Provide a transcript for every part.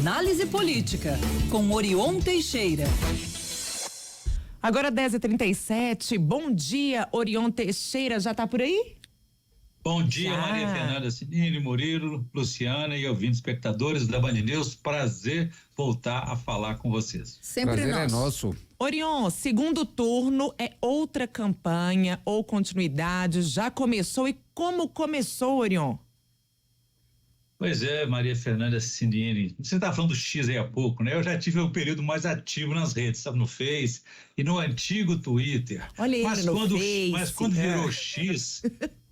Análise política, com Orion Teixeira. Agora 10h37, bom dia, Orion Teixeira, já tá por aí? Bom dia, Maria Fernanda Cinini, Murilo, Luciana e ouvintes espectadores da Band News, prazer voltar a falar com vocês. Sempre prazer nosso. É nosso. Orion, segundo turno é outra campanha ou continuidade, já começou e como começou, Orion? Pois é, Maria Fernanda Cinini, você estava falando do X aí há pouco, né? Eu já tive um período mais ativo nas redes, sabe, no Face e no antigo Twitter. Olha ele no Face. Mas quando virou X,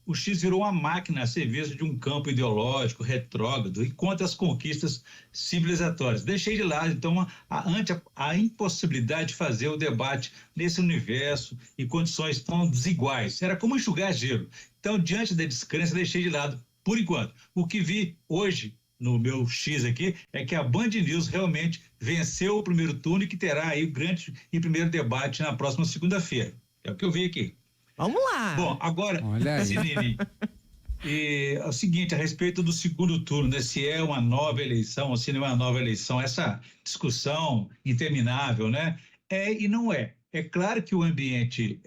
o X virou uma máquina a serviço de um campo ideológico, retrógrado e contra as conquistas civilizatórias. Deixei de lado, então, ante a impossibilidade de fazer o debate nesse universo e condições tão desiguais. Era como enxugar gelo. Então, diante da descrença, deixei de lado. Por enquanto, o que vi hoje no meu X aqui é que a Band News realmente venceu o primeiro turno e que terá aí o grande e primeiro debate na próxima segunda-feira. É o que eu vi aqui. Vamos lá. Bom, agora, Cinini, é o seguinte, a respeito do segundo turno, né, se é uma nova eleição ou se não é uma nova eleição, essa discussão interminável, né? É e não é. É claro que o ambiente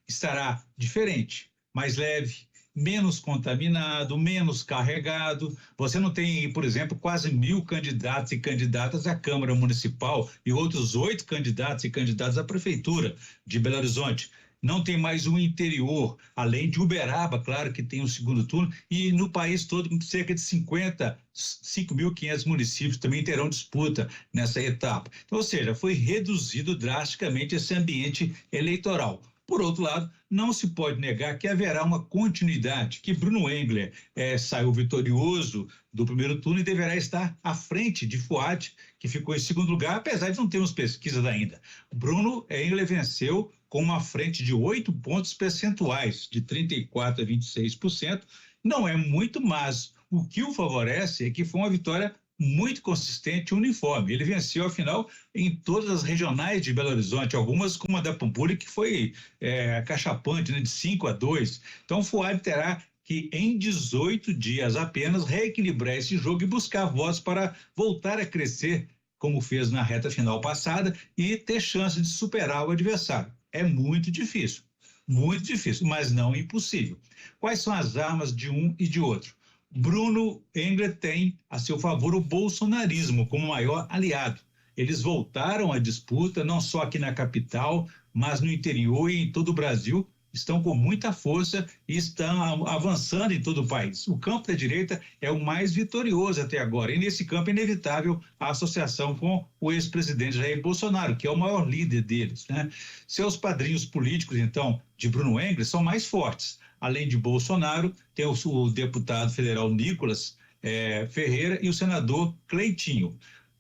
estará diferente, mais leve, menos contaminado, menos carregado. Você não tem, por exemplo, quase 1.000 candidatos e candidatas à Câmara Municipal e outros 8 candidatos e candidatas à Prefeitura de Belo Horizonte. Não tem mais o interior, além de Uberaba, claro que tem o segundo turno, e no país todo cerca de 5.500 municípios também terão disputa nessa etapa. Então, ou seja, foi reduzido drasticamente esse ambiente eleitoral. Por outro lado, não se pode negar que haverá uma continuidade, que Bruno Engler saiu vitorioso do primeiro turno e deverá estar à frente de Fuad, que ficou em segundo lugar, apesar de não termos pesquisas ainda. Bruno Engler venceu com uma frente de 8 pontos percentuais, de 34% a 26%. Não é muito, mas o que o favorece é que foi uma vitória muito consistente e uniforme. Ele venceu, afinal, em todas as regionais de Belo Horizonte, algumas como a da Pampulha, que foi cachapante, né, de 5-2. Então, o Fuad terá que, em 18 dias apenas, reequilibrar esse jogo e buscar votos para voltar a crescer, como fez na reta final passada, e ter chance de superar o adversário. É muito difícil, mas não impossível. Quais são as armas de um e de outro? Bruno Engler tem a seu favor o bolsonarismo como maior aliado. Eles voltaram à disputa, não só aqui na capital, mas no interior e em todo o Brasil, estão com muita força e estão avançando em todo o país. O campo da direita é o mais vitorioso até agora, e nesse campo é inevitável a associação com o ex-presidente Jair Bolsonaro, que é o maior líder deles, né? Seus padrinhos políticos, então, de Bruno Engler, são mais fortes. Além de Bolsonaro, tem o deputado federal Nicolas Ferreira e o senador Cleitinho.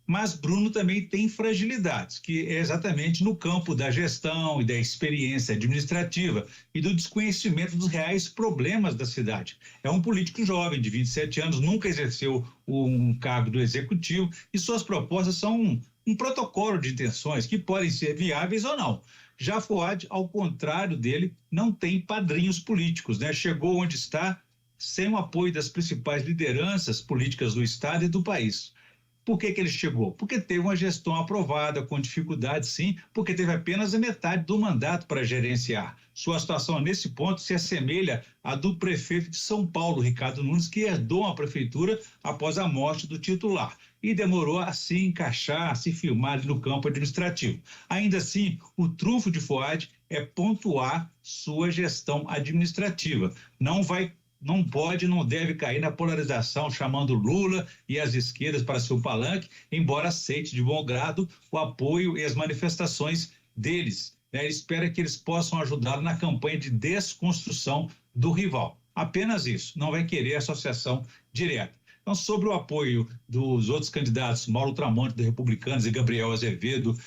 Mas Bruno também tem fragilidades, que é exatamente no campo da gestão e da experiência administrativa e do desconhecimento dos reais problemas da cidade. É um político jovem, de 27 anos, nunca exerceu um cargo do executivo e suas propostas são um protocolo de intenções que podem ser viáveis ou não. Já Fuad, ao contrário dele, não tem padrinhos políticos, né? Chegou onde está sem o apoio das principais lideranças políticas do estado e do país. Por que ele chegou? Porque teve uma gestão aprovada, com dificuldade sim, porque teve apenas a metade do mandato para gerenciar. Sua situação nesse ponto se assemelha à do prefeito de São Paulo, Ricardo Nunes, que herdou a prefeitura após a morte do titular e demorou a se encaixar, a se firmar no campo administrativo. Ainda assim, o trunfo de Fuad é pontuar sua gestão administrativa. Não pode, não deve cair na polarização, chamando Lula e as esquerdas para seu palanque, embora aceite de bom grado o apoio e as manifestações deles. Ele espera que eles possam ajudá-lo na campanha de desconstrução do rival. Apenas isso, não vai querer associação direta. Então, sobre o apoio dos outros candidatos, Mauro Tramonte, do Republicanos, e Gabriel Azevedo,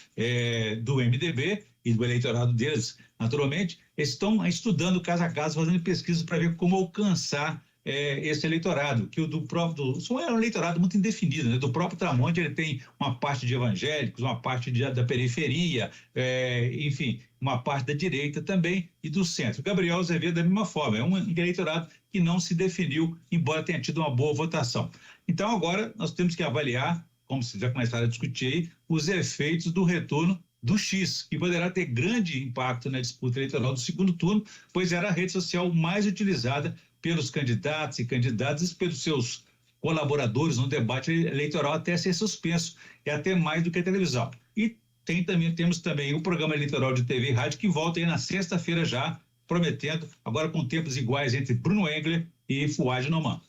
do MDB, e do eleitorado deles, naturalmente, eles estão estudando caso a caso, fazendo pesquisas para ver como alcançar esse eleitorado, que o do próprio, é um eleitorado muito indefinido, né? Do próprio Tramonte ele tem uma parte de evangélicos, uma parte da periferia, enfim, uma parte da direita também e do centro. Gabriel Azevedo da mesma forma, é um eleitorado que não se definiu, embora tenha tido uma boa votação. Então agora nós temos que avaliar como vocês já começaram a discutir aí, os efeitos do retorno do X, que poderá ter grande impacto na disputa eleitoral do segundo turno, pois era a rede social mais utilizada pelos candidatos e candidatas e pelos seus colaboradores no debate eleitoral até ser suspenso, e até mais do que a televisão. E temos também o programa eleitoral de TV e rádio, que volta aí na sexta-feira já, prometendo, agora com tempos iguais entre Bruno Engler e Fouad Noman.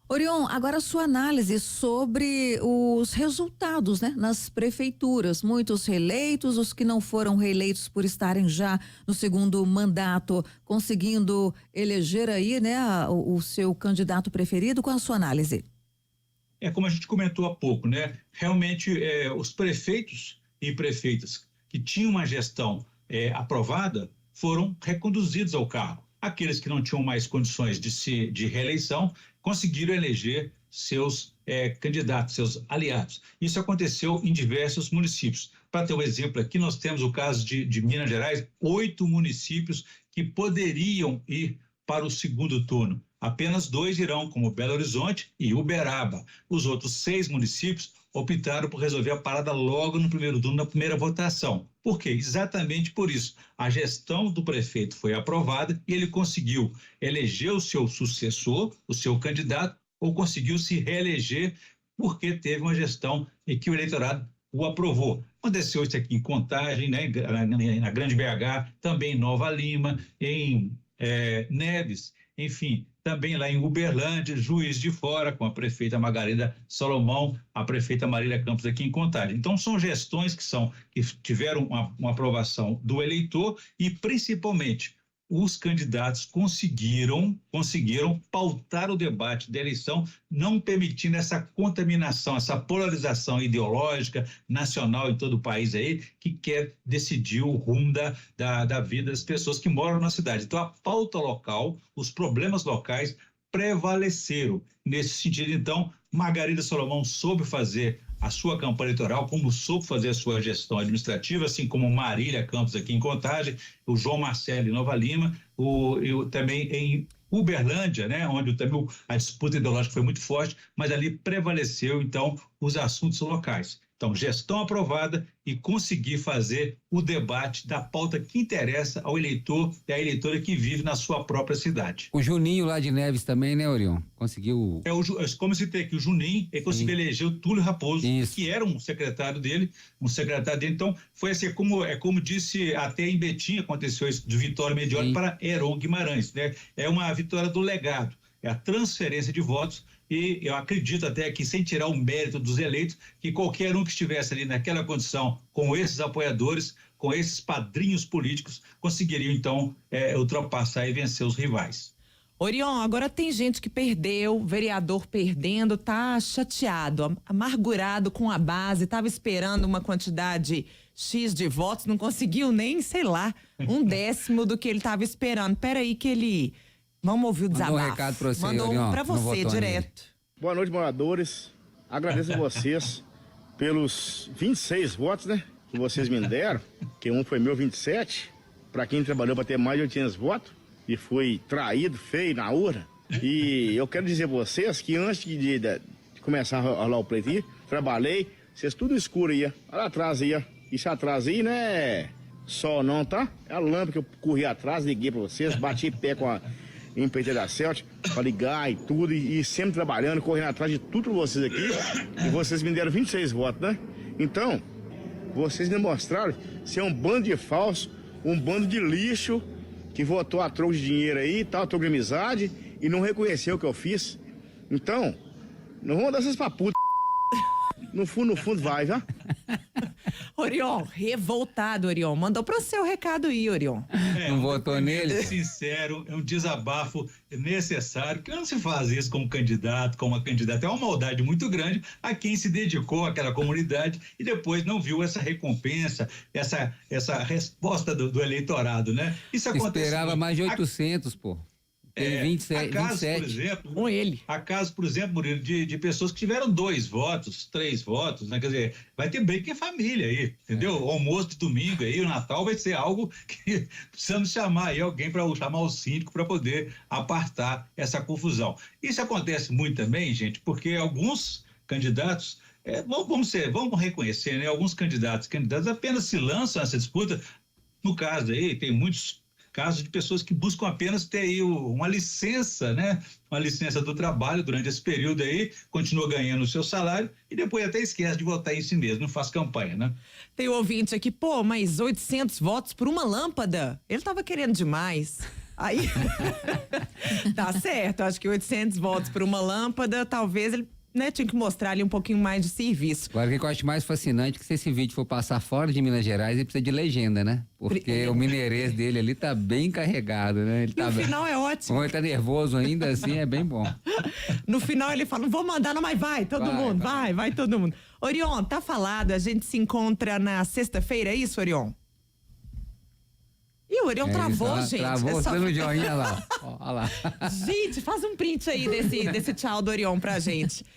Orion, agora a sua análise sobre os resultados, né, nas prefeituras. Muitos reeleitos, os que não foram reeleitos por estarem já no segundo mandato, conseguindo eleger aí, né, o seu candidato preferido. Qual a sua análise? Como a gente comentou há pouco, né? Realmente, os prefeitos e prefeitas que tinham uma gestão aprovada foram reconduzidos ao cargo. Aqueles que não tinham mais condições de reeleição conseguiram eleger seus candidatos, seus aliados. Isso aconteceu em diversos municípios. Para ter um exemplo aqui, nós temos o caso de Minas Gerais, 8 municípios que poderiam ir para o segundo turno. Apenas 2 irão, como Belo Horizonte e Uberaba. Os outros 6 municípios optaram por resolver a parada logo no primeiro turno, na primeira votação. Por quê? Exatamente por isso. A gestão do prefeito foi aprovada e ele conseguiu eleger o seu sucessor, o seu candidato, ou conseguiu se reeleger porque teve uma gestão em que o eleitorado o aprovou. Aconteceu isso aqui em Contagem, né, na Grande BH, também em Nova Lima, em Neves, enfim, também lá em Uberlândia, Juiz de Fora, com a prefeita Margarida Salomão, a prefeita Marília Campos aqui em Contagem. Então, são gestões que tiveram uma aprovação do eleitor e, principalmente, os candidatos conseguiram pautar o debate da eleição, não permitindo essa contaminação, essa polarização ideológica nacional em todo o país aí, que quer decidir o rumo da vida das pessoas que moram na cidade. Então, a pauta local, os problemas locais prevaleceram. Nesse sentido, então, Margarida Salomão soube fazer a sua campanha eleitoral, como soube fazer a sua gestão administrativa, assim como Marília Campos aqui em Contagem, o João Marcelo em Nova Lima, também em Uberlândia, né, onde também a disputa ideológica foi muito forte, mas ali prevaleceu, então, os assuntos locais. Então, gestão aprovada e conseguir fazer o debate da pauta que interessa ao eleitor e à eleitora que vive na sua própria cidade. O Juninho lá de Neves também, né, Orion? Conseguiu... Como citei aqui, o Juninho, ele conseguiu eleger o Túlio Raposo, Isso. que era um secretário dele. Então, foi assim, como disse até em Betim, aconteceu isso, de Vitória Medioli para Heron Guimarães, né? É uma vitória do legado, é a transferência de votos. E eu acredito até que, sem tirar o mérito dos eleitos, que qualquer um que estivesse ali naquela condição, com esses apoiadores, com esses padrinhos políticos, conseguiriam, então, ultrapassar e vencer os rivais. Orion, agora tem gente que perdeu, vereador perdendo, tá chateado, amargurado com a base, tava esperando uma quantidade X de votos, não conseguiu nem, sei lá, 1/10 do que ele tava esperando. Peraí que ele... Vamos ouvir o desabafo. Mandou um recado pra você, Mandou Orion, pra você, direto. Boa noite, moradores. Agradeço a vocês pelos 26 votos, né? Que vocês me deram, que um foi meu 27. Pra quem trabalhou pra ter mais de 800 votos e foi traído, feio na urna. E eu quero dizer a vocês que antes de começar a rolar o pleito aí, trabalhei, vocês tudo escuro aí, olha lá atrás aí, ó. Isso atrás aí não é sol não, tá? É a lâmpada que eu corri atrás, liguei pra vocês, bati pé com a empreiteira da Celtic pra ligar e tudo, e sempre trabalhando, correndo atrás de tudo pra vocês aqui. E vocês me deram 26 votos, né? Então, vocês demonstraram ser um bando de falso, um bando de lixo que votou a troco de dinheiro aí, tal, troco de amizade, e não reconheceu o que eu fiz. Então, não vamos dar essas pra puta. No fundo vai, viu? Orion, revoltado, Orion. Mandou pro seu recado aí, Orion. Não votou nele? Sincero, é um desabafo necessário, que não se faz isso como candidato, como uma candidata. É uma maldade muito grande a quem se dedicou àquela comunidade e depois não viu essa recompensa, essa resposta do eleitorado, né? Isso acontece. Esperava mais de 800, pô. Teve 27. Por exemplo, com ele. Há casos, por exemplo, Murilo, de pessoas que tiveram 2 votos, 3 votos, né? Quer dizer, vai ter briga em família aí, entendeu? O almoço de domingo aí, o Natal vai ser algo que precisamos chamar aí alguém para chamar o síndico para poder apartar essa confusão. Isso acontece muito também, gente, porque alguns candidatos vamos reconhecer, né? Alguns candidatos apenas se lançam nessa disputa. No caso aí, tem muitos casos de pessoas que buscam apenas ter aí uma licença, né? Uma licença do trabalho durante esse período aí, continua ganhando o seu salário e depois até esquece de votar em si mesmo, não faz campanha, né? Tem um ouvinte aqui, pô, mas 800 votos por uma lâmpada? Ele tava querendo demais. Aí, tá certo, acho que 800 votos por uma lâmpada, talvez ele, né, tinha que mostrar ali um pouquinho mais de serviço. Agora, o que eu acho mais fascinante é que se esse vídeo for passar fora de Minas Gerais, ele precisa de legenda, né? Porque o mineirês dele ali tá bem carregado, né? Ele No tá final é ótimo. Como ele tá nervoso ainda, assim, é bem bom. No final ele fala, não vou mandar não, mas vai todo mundo, vai todo mundo. Orion, tá falado, a gente se encontra na sexta-feira, é isso, Orion? Ih, o Orion travou, isso, gente. Travou, só... dando joinha lá. Ó lá. Gente, faz um print aí desse tchau do Orion pra gente.